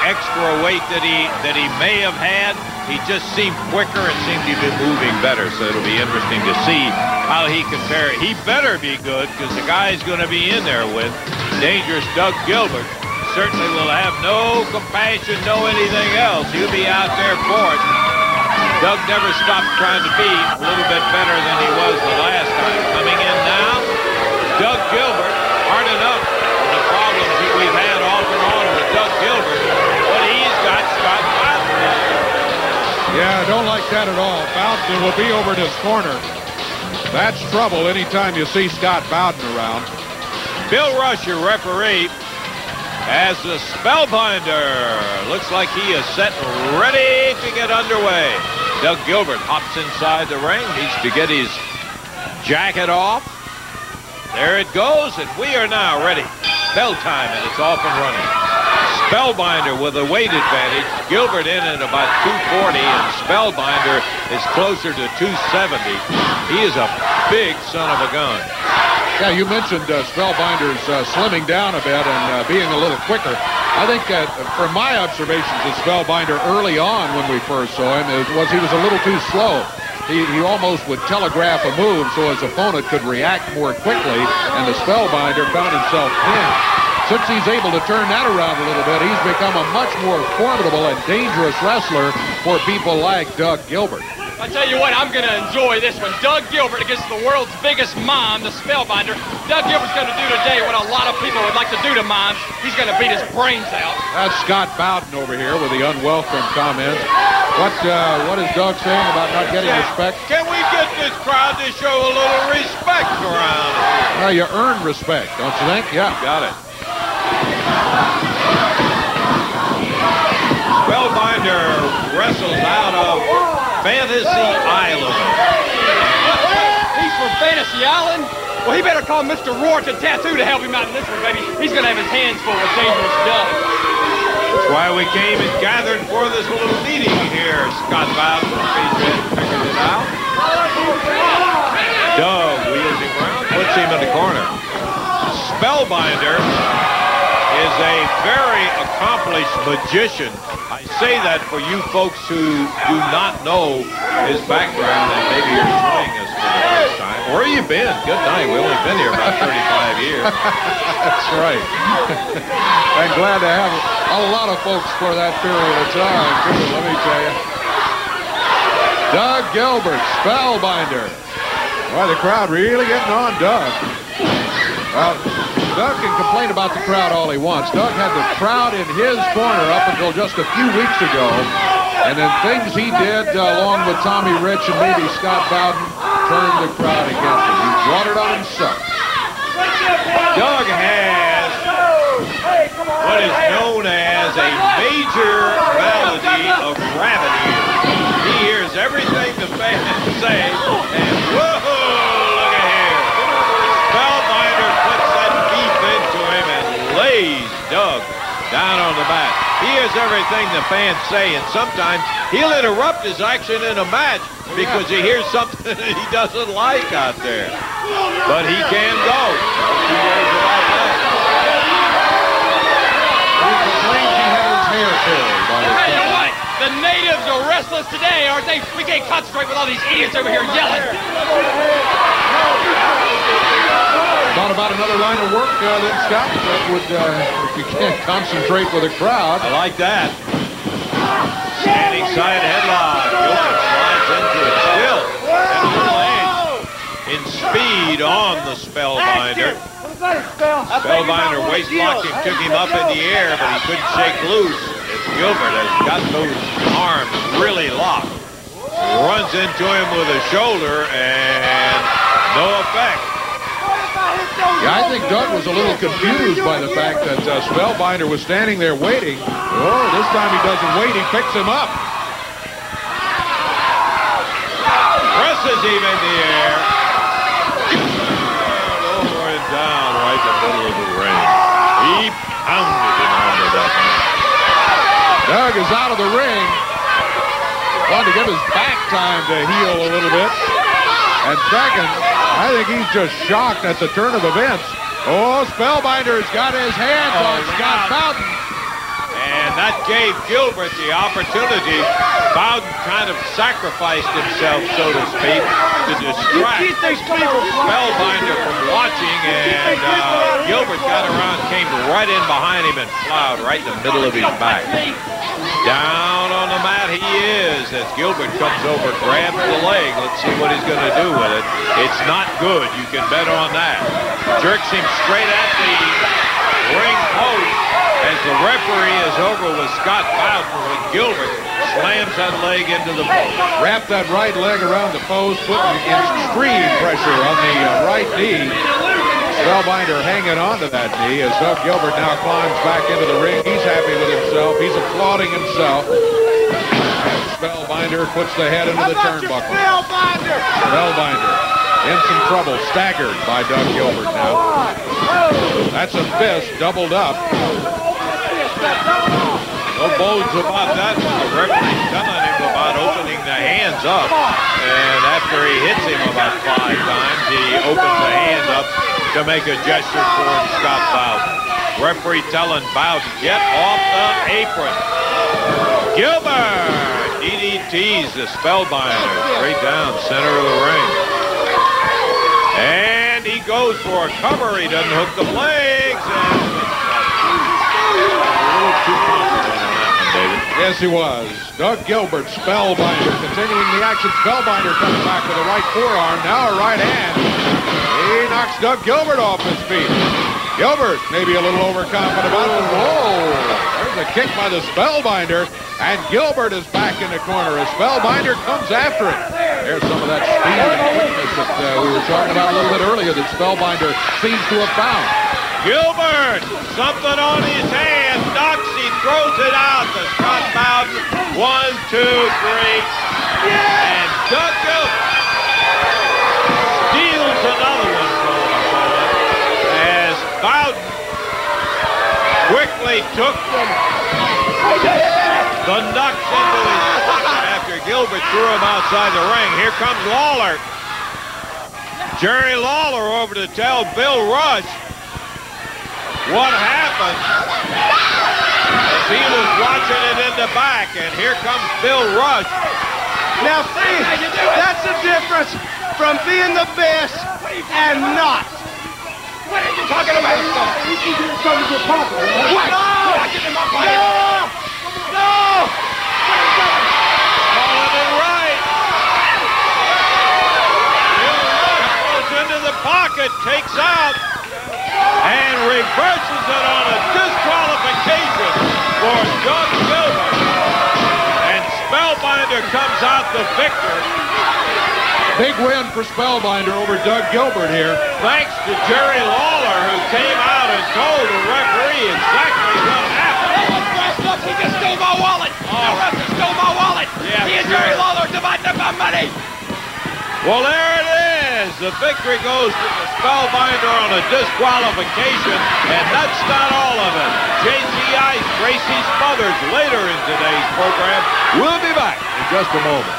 extra weight that he may have had. He just seemed quicker and seemed to be moving better. So it'll be interesting to see how he compares. He better be good because the guy's going to be in there with dangerous Doug Gilbert. Certainly will have no compassion, no anything else. He'll be out there for it. Doug never stopped trying to be a little bit better than he was the last time. Coming in now, Doug Gilbert. Hard enough for the problems that we've had off and on with Doug Gilbert. But he's got Scott Bowden. Yeah, I don't like that at all. Bowden will be over in his corner. That's trouble anytime you see Scott Bowden around. Bill Rush, your referee, as the Spellbinder. Looks like he is set ready to get underway. Doug Gilbert hops inside the ring. Needs to get his jacket off. There it goes, and we are now ready. Bell time, and it's off and running. Spellbinder with a weight advantage. Gilbert in at about 240, and Spellbinder is closer to 270. He is a big son of a gun. Yeah, you mentioned Spellbinder's slimming down a bit and being a little quicker. I think that from my observations of Spellbinder early on when we first saw him, he was a little too slow. He almost would telegraph a move so his opponent could react more quickly, and the Spellbinder found himself pinned. Since he's able to turn that around a little bit, he's become a much more formidable and dangerous wrestler for people like Doug Gilbert. I tell you what, I'm going to enjoy this one. Doug Gilbert against the world's biggest mime, the Spellbinder. Doug Gilbert's going to do today what a lot of people would like to do to mimes. He's going to beat his brains out. That's Scott Bowden over here with the unwelcome comments. What is Doug saying about not getting respect? Can we get this crowd to show a little respect around here? Well, you earn respect, don't you think? Yeah. Got it. Spellbinder wrestles out of Fantasy Island. He's from Fantasy Island? Well, he better call Mr. Rourke and Tattoo to help him out in this one, baby. He's going to have his hands full with dangerous Doug. That's why we came and gathered for this little meeting here. Scott Bowden figured it out. Doug wheels him around, puts him in the corner. Spellbinder is a very accomplished magician. I say that for you folks who do not know his background and maybe you're joining us for the first time. Where have you been? Good night. We've only been here about 35 years. That's right. I'm glad to have a lot of folks for that period of time, too, let me tell you. Doug Gilbert, Spellbinder. Boy, the crowd really getting on Doug. Well, Doug can complain about the crowd all he wants. Doug had the crowd in his corner up until just a few weeks ago. And then things he did along with Tommy Rich and maybe Scott Bowden turned the crowd against him. He brought it on himself. Doug has what is known as a major malady of rabbit ears. He hears everything the fans say, and whoa, look at here. Spellbinder puts that beef into him and lays Doug down on the mat. He hears everything the fans say, and sometimes he'll interrupt his action in a match because he hears something that he doesn't like out there. But he can go. He worries about that. He complains he had his hair pulled by his Hey, you know what? The natives are restless today, aren't they? We can't concentrate with all these idiots over here yelling. Thought about another line of work then, Scott, that would, if you can't concentrate with a crowd. I like that. Standing side headlock. Gilbert slides into it still. And a little edge in speed on the Spellbinder. Spellbinder waist blocked him, took him up in the air, but he couldn't shake loose as Gilbert has got those arms really locked. Runs into him with a shoulder and no effect. Yeah, I think Doug was a little confused by the fact that Spellbinder was standing there waiting. Oh, this time he doesn't wait, he picks him up. Presses him in the air. Over and down right in the middle of the ring. He pounded him onto that mat. Doug is out of the ring. Wanted to give his back time to heal a little bit. And second, I think he's just shocked at the turn of events. Oh, Spellbinder's got his hands on Scott Bowden. And that gave Gilbert the opportunity. Bowden kind of sacrificed himself, so to speak, to distract Spellbinder from watching, and Gilbert got around, came right in behind him and plowed right in the middle of his back. Down on the mat he is as Gilbert comes over, grabs the leg. Let's see what he's going to do with it. It's not good. You can bet on that. Jerks him straight at the ring post as the referee is over with Scott Bowden when Gilbert slams that leg into the post. Wrap that right leg around the post, putting extreme pressure on the right knee. Spellbinder hanging on to that knee as Doug Gilbert now climbs back into the ring. He's happy with himself. He's applauding himself. And Spellbinder puts the head into the turnbuckle. Spellbinder in some trouble, staggered by Doug Gilbert now. That's a fist doubled up. No bones about that. The referee's telling him about opening the hands up. And after he hits him about 5 times, he opens the hand up to make a gesture towards Scott Bowden. Referee telling Bowden, get off the apron. Gilbert DDTs the Spellbinder straight down center of the ring. And he goes for a cover. He doesn't hook the legs. And a little too confident on that one, David. Yes, he was. Doug Gilbert, Spellbinder, continuing the action. Spellbinder comes back with a right forearm, now a right hand. He knocks Doug Gilbert off his feet. Gilbert maybe a little overconfident about it. Whoa! There's a kick by the Spellbinder, and Gilbert is back in the corner as Spellbinder comes after him. There's some of that speed and quickness that we were talking about a little bit earlier that Spellbinder seems to have found. Gilbert, something on his hand, knocks, he throws it out to Scott Bowden. 1, 2, 3. And Doug Gilbert steals another one from him as Bowden quickly took the knucks into his pocket after Gilbert threw him outside the ring. Here comes Lawler. Jerry Lawler over to tell Bill Rush what happened as he was watching it in the back, and here comes Bill Rush. Now see, that's the difference from being the best and not. What are you talking about? What? No! No! Calling it right. Bill Rush goes into the pocket, takes out, and reverses it on a disqualification for Doug Gilbert. And Spellbinder comes out the victor. Big win for Spellbinder over Doug Gilbert here. Thanks to Jerry Lawler, who came out and told the referee exactly what happened. He just stole my wallet. The ref just stole my wallet. Yeah, He and Jerry Lawler dividing up my money. Well, there it is. The victory goes to the Spellbinder on a disqualification, and that's not all of it. JCI Tracy Smothers later in today's program. We'll be back in just a moment.